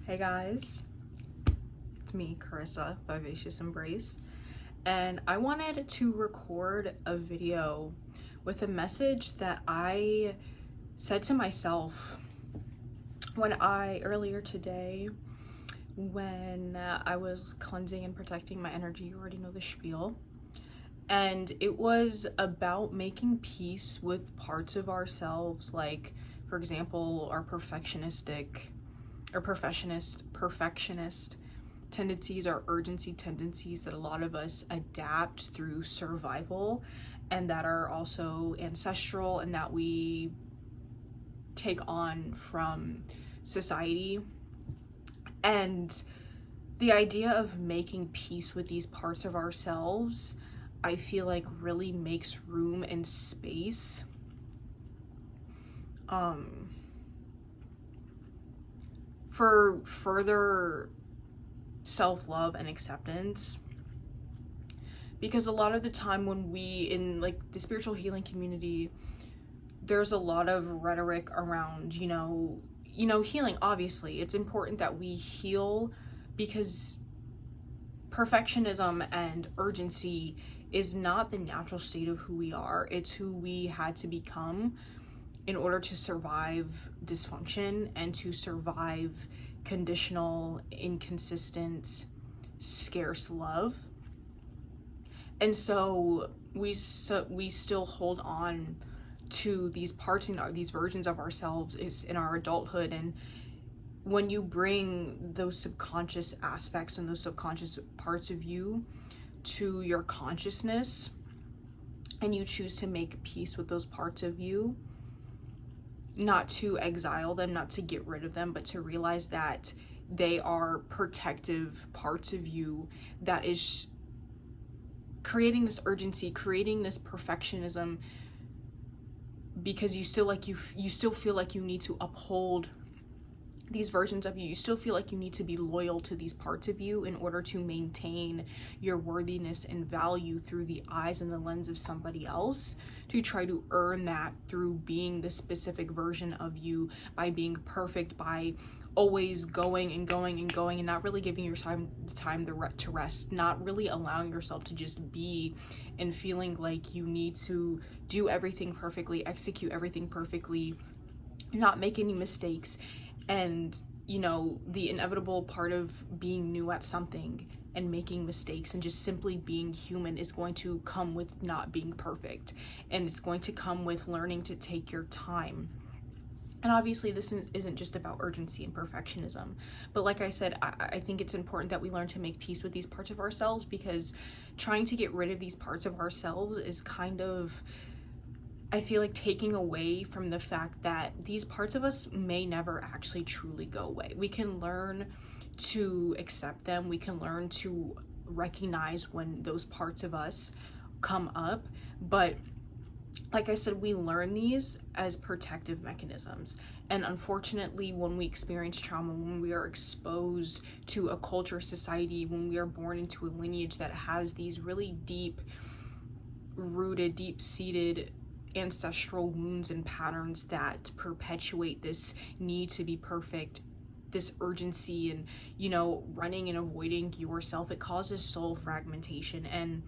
Hey guys, it's me, Karissa, Vivacious Embrace, and I wanted to record a video with a message that I said to myself earlier today when I was cleansing and protecting my energy. You already know the spiel. And it was about making peace with parts of ourselves, like, for example, our perfectionist tendencies, our urgency tendencies that a lot of us adapt through survival, and that are also ancestral and that we take on from society. And the idea of making peace with these parts of ourselves, I feel like, really makes room and space for further self-love and acceptance. Because a lot of the time when we, in like the spiritual healing community, there's a lot of rhetoric around, healing. Obviously, it's important that we heal, because perfectionism and urgency is not the natural state of who we are. It's who we had to become in order to survive dysfunction and to survive conditional, inconsistent, scarce love. And so we still hold on to these parts and these versions of ourselves is in our adulthood. And when you bring those subconscious aspects and those subconscious parts of you to your consciousness, and you choose to make peace with those parts of you, not to exile them, not to get rid of them, but to realize that they are protective parts of you that is creating this urgency, creating this perfectionism, because you still feel like you need to uphold these versions of you. You still feel like you need to be loyal to these parts of you in order to maintain your worthiness and value through the eyes and the lens of somebody else, to try to earn that through being the specific version of you, by being perfect, by always going and going and going, and not really giving your time to rest, not really allowing yourself to just be, and feeling like you need to do everything perfectly, execute everything perfectly, not make any mistakes. And the inevitable part of being new at something and making mistakes and just simply being human is going to come with not being perfect, and it's going to come with learning to take your time. And obviously this isn't just about urgency and perfectionism, but like I said, I think it's important that we learn to make peace with these parts of ourselves, because trying to get rid of these parts of ourselves is kind of, I feel like, taking away from the fact that these parts of us may never actually truly go away. We can learn to accept them. We can learn to recognize when those parts of us come up. But like I said, we learn these as protective mechanisms. And unfortunately, when we experience trauma, when we are exposed to a culture, society, when we are born into a lineage that has these really deep-rooted, deep-seated ancestral wounds and patterns that perpetuate this need to be perfect, this urgency, and running and avoiding yourself, it causes soul fragmentation. And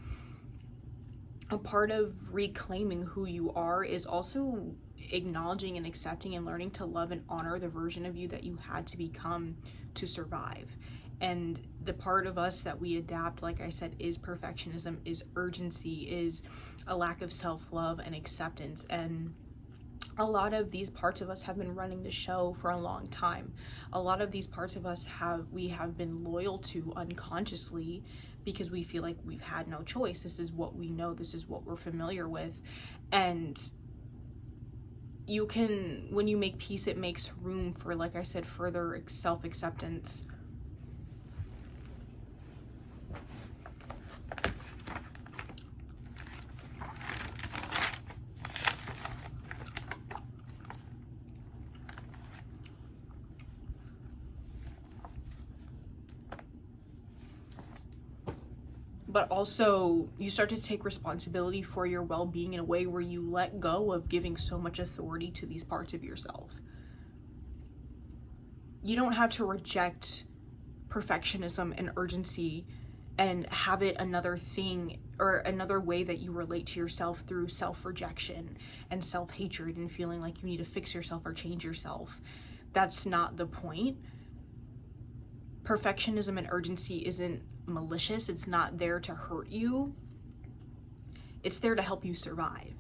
a part of reclaiming who you are is also acknowledging and accepting and learning to love and honor the version of you that you had to become to survive. And the part of us that we adapt, like I said, is perfectionism, is urgency, is a lack of self-love and acceptance. And a lot of these parts of us have been running the show for a long time. A lot of these parts of us we have been loyal to unconsciously, because we feel like we've had no choice. This is what we know, this is what we're familiar with. And when you make peace, it makes room for, like I said, further self-acceptance. But also, you start to take responsibility for your well-being in a way where you let go of giving so much authority to these parts of yourself. you don't have to reject perfectionism and urgency and have it another thing or another way that you relate to yourself through self-rejection and self-hatred and feeling like you need to fix yourself or change yourself. That's not the point. Perfectionism and urgency isn't malicious. It's not there to hurt you. It's there to help you survive.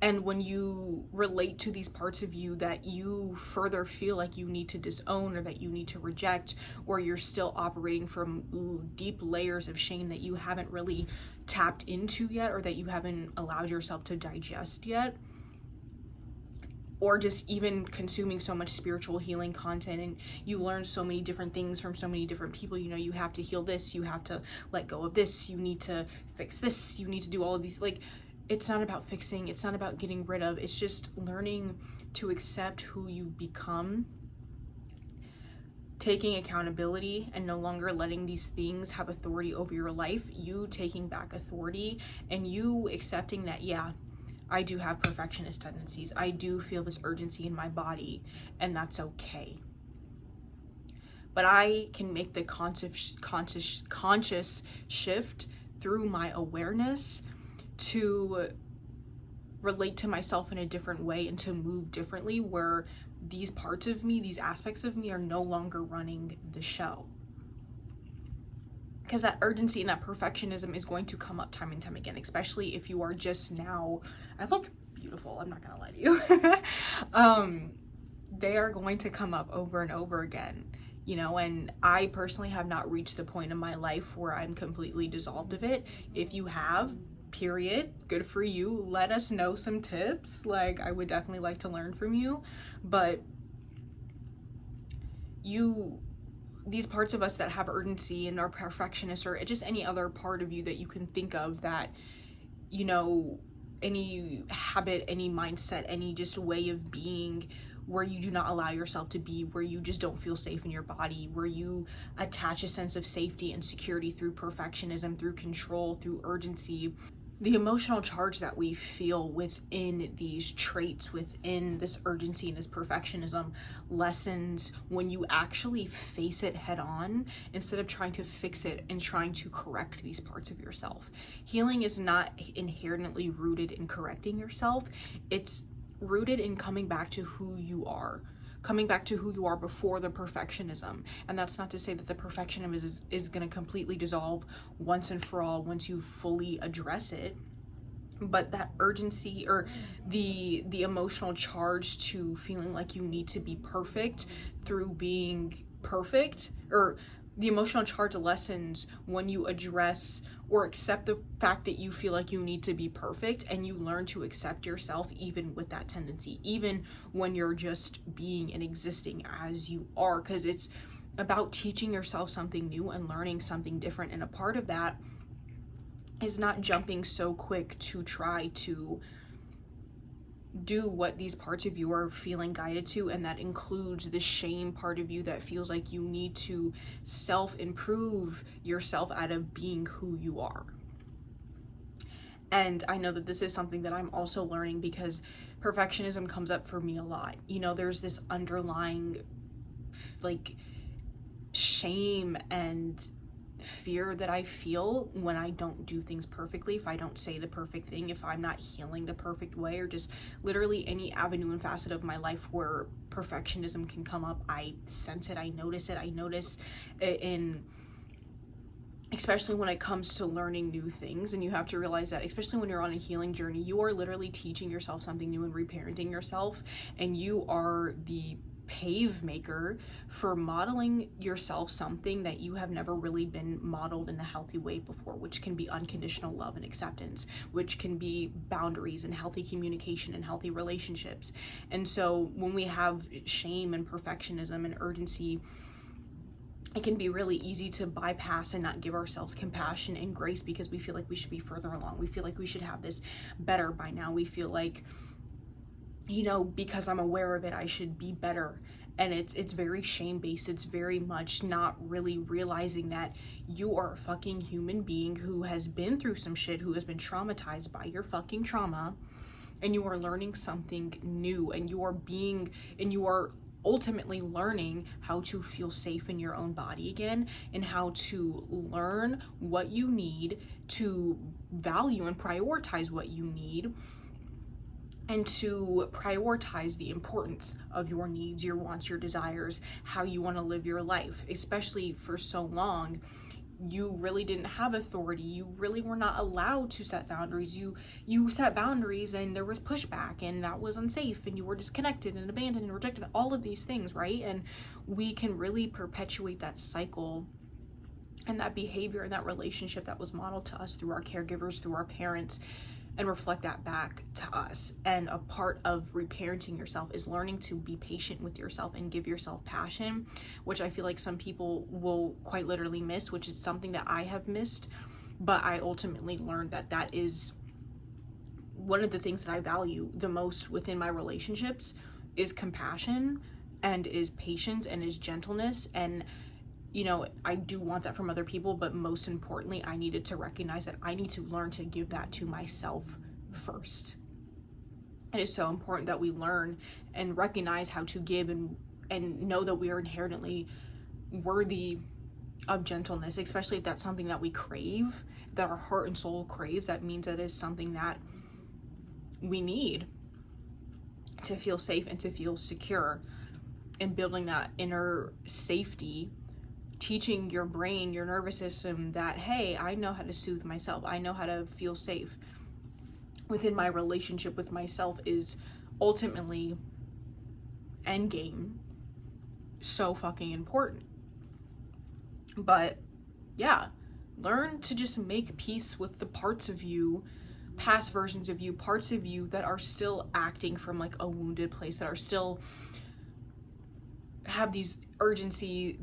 And when you relate to these parts of you that you further feel like you need to disown or that you need to reject, or you're still operating from deep layers of shame that you haven't really tapped into yet, or that you haven't allowed yourself to digest yet, or just even consuming so much spiritual healing content and you learn so many different things from so many different people, you know, you have to heal this, you have to let go of this, you need to fix this, you need to do all of these, like, it's not about fixing, it's not about getting rid of, it's just learning to accept who you've become, taking accountability and no longer letting these things have authority over your life, you taking back authority and you accepting that, yeah, I do have perfectionist tendencies, I do feel this urgency in my body, and that's okay. But I can make the conscious shift through my awareness to relate to myself in a different way and to move differently, where these parts of me, these aspects of me are no longer running the show. Because that urgency and that perfectionism is going to come up time and time again, especially if you are just now, I look beautiful, I'm not gonna lie to you. They are going to come up over and over again, you know, and I personally have not reached the point in my life where I'm completely dissolved of it. If you have, period, good for you. Let us know some tips. Like, I would definitely like to learn from you. But these parts of us that have urgency and are perfectionists, or just any other part of you that you can think of that, you know, any habit, any mindset, any just way of being where you do not allow yourself to be, where you just don't feel safe in your body, where you attach a sense of safety and security through perfectionism, through control, through urgency. The emotional charge that we feel within these traits, within this urgency and this perfectionism, lessens when you actually face it head on instead of trying to fix it and trying to correct these parts of yourself. Healing is not inherently rooted in correcting yourself. It's rooted in coming back to who you are. Coming back to who you are before the perfectionism. And that's not to say that the perfectionism is going to completely dissolve once and for all once you fully address it. But that urgency, or the emotional charge to feeling like you need to be perfect through being perfect, or the emotional charge lessens when you address or accept the fact that you feel like you need to be perfect, and you learn to accept yourself even with that tendency, even when you're just being and existing as you are, because it's about teaching yourself something new and learning something different. And a part of that is not jumping so quick to try to do what these parts of you are feeling guided to, and that includes the shame part of you that feels like you need to self-improve yourself out of being who you are. And I know that this is something that I'm also learning, because perfectionism comes up for me a lot. You know, there's this underlying like shame and fear that I feel when I don't do things perfectly, if I don't say the perfect thing, if I'm not healing the perfect way, or just literally any avenue and facet of my life where perfectionism can come up. I sense it, I notice it, I notice it in, especially when it comes to learning new things. And you have to realize that, especially when you're on a healing journey, you are literally teaching yourself something new and reparenting yourself, and you are the pave maker for modeling yourself something that you have never really been modeled in a healthy way before, which can be unconditional love and acceptance, which can be boundaries and healthy communication and healthy relationships. And so when we have shame and perfectionism and urgency, it can be really easy to bypass and not give ourselves compassion and grace, because we feel like we should be further along. We feel like we should have this better by now. We feel like, you know, because I'm aware of it, I should be better. And it's very shame-based. It's very much not really realizing that you are a fucking human being who has been through some shit, who has been traumatized by your fucking trauma, and you are learning something new, and you are ultimately learning how to feel safe in your own body again, and how to learn what you need, to value and prioritize what you need, and to prioritize the importance of your needs, your wants, your desires, how you want to live your life. Especially for so long, you really didn't have authority. You really were not allowed to set boundaries. You set boundaries and there was pushback, and that was unsafe, and you were disconnected and abandoned and rejected, all of these things, right? And we can really perpetuate that cycle and that behavior and that relationship that was modeled to us through our caregivers, through our parents, and reflect that back to us. And a part of reparenting yourself is learning to be patient with yourself and give yourself passion, which I feel like some people will quite literally miss, which is something that I have missed. But I ultimately learned that that is one of the things that I value the most within my relationships, is compassion and is patience and is gentleness. And you know, I do want that from other people, but most importantly, I needed to recognize that I need to learn to give that to myself first. It is so important that we learn and recognize how to give, and know that we are inherently worthy of gentleness, especially if that's something that we crave, that our heart and soul craves. That means that is something that we need to feel safe and to feel secure, and building that inner safety, teaching your brain, your nervous system that, hey, I know how to soothe myself. I know how to feel safe within my relationship with myself, is ultimately end game so fucking important. But yeah, learn to just make peace with the parts of you, past versions of you, parts of you that are still acting from like a wounded place, that are still have this urgency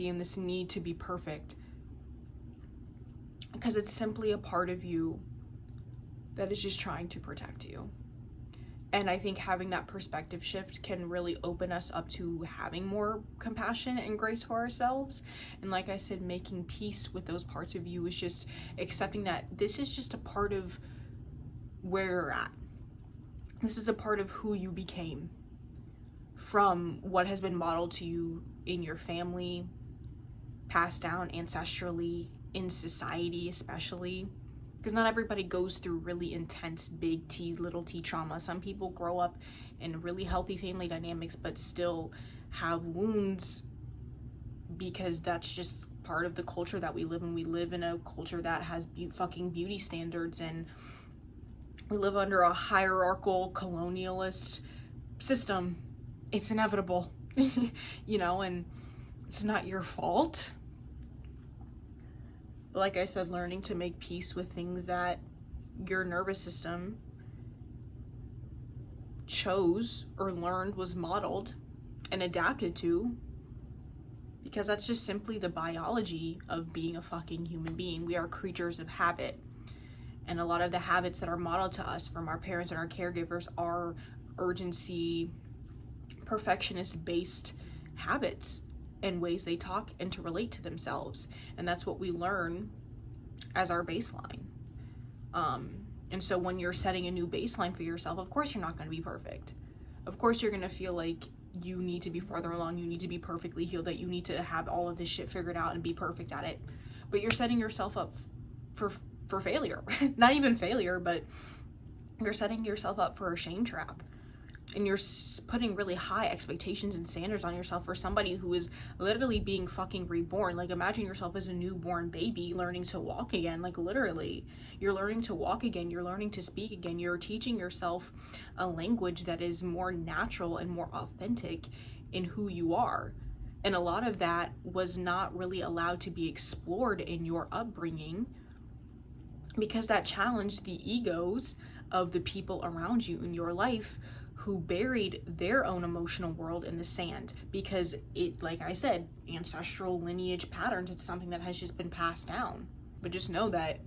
and this need to be perfect, because it's simply a part of you that is just trying to protect you. And I think having that perspective shift can really open us up to having more compassion and grace for ourselves. And like I said, making peace with those parts of you is just accepting that this is just a part of where you're at. This is a part of who you became from what has been modeled to you in your family, passed down ancestrally, in society especially. Because not everybody goes through really intense big T, little t trauma. Some people grow up in really healthy family dynamics but still have wounds, because that's just part of the culture that we live in. We live in a culture that has fucking beauty standards, and we live under a hierarchical colonialist system. It's inevitable, you know, and it's not your fault. Like I said, learning to make peace with things that your nervous system chose or learned, was modeled and adapted to, because that's just simply the biology of being a fucking human being. We are creatures of habit, and a lot of the habits that are modeled to us from our parents and our caregivers are urgency, perfectionist based habits and ways they talk and to relate to themselves. And that's what we learn as our baseline. And so when you're setting a new baseline for yourself, of course you're not going to be perfect. Of course you're going to feel like you need to be farther along, you need to be perfectly healed, that you need to have all of this shit figured out and be perfect at it. But you're setting yourself up for failure. Not even failure, but you're setting yourself up for a shame trap. And you're putting really high expectations and standards on yourself for somebody who is literally being fucking reborn. Like, imagine yourself as a newborn baby learning to walk again. Like, literally, you're learning to walk again. You're learning to speak again. You're teaching yourself a language that is more natural and more authentic in who you are. And a lot of that was not really allowed to be explored in your upbringing, because that challenged the egos of the people around you in your life, who buried their own emotional world in the sand, because it, like I said, ancestral lineage patterns, it's something that has just been passed down. But just know that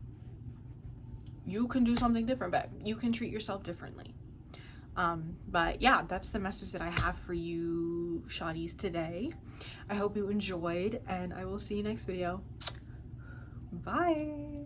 you can do something different, but you can treat yourself differently. But yeah, that's the message that I have for you shawties today. I hope you enjoyed, and I will see you next video. Bye.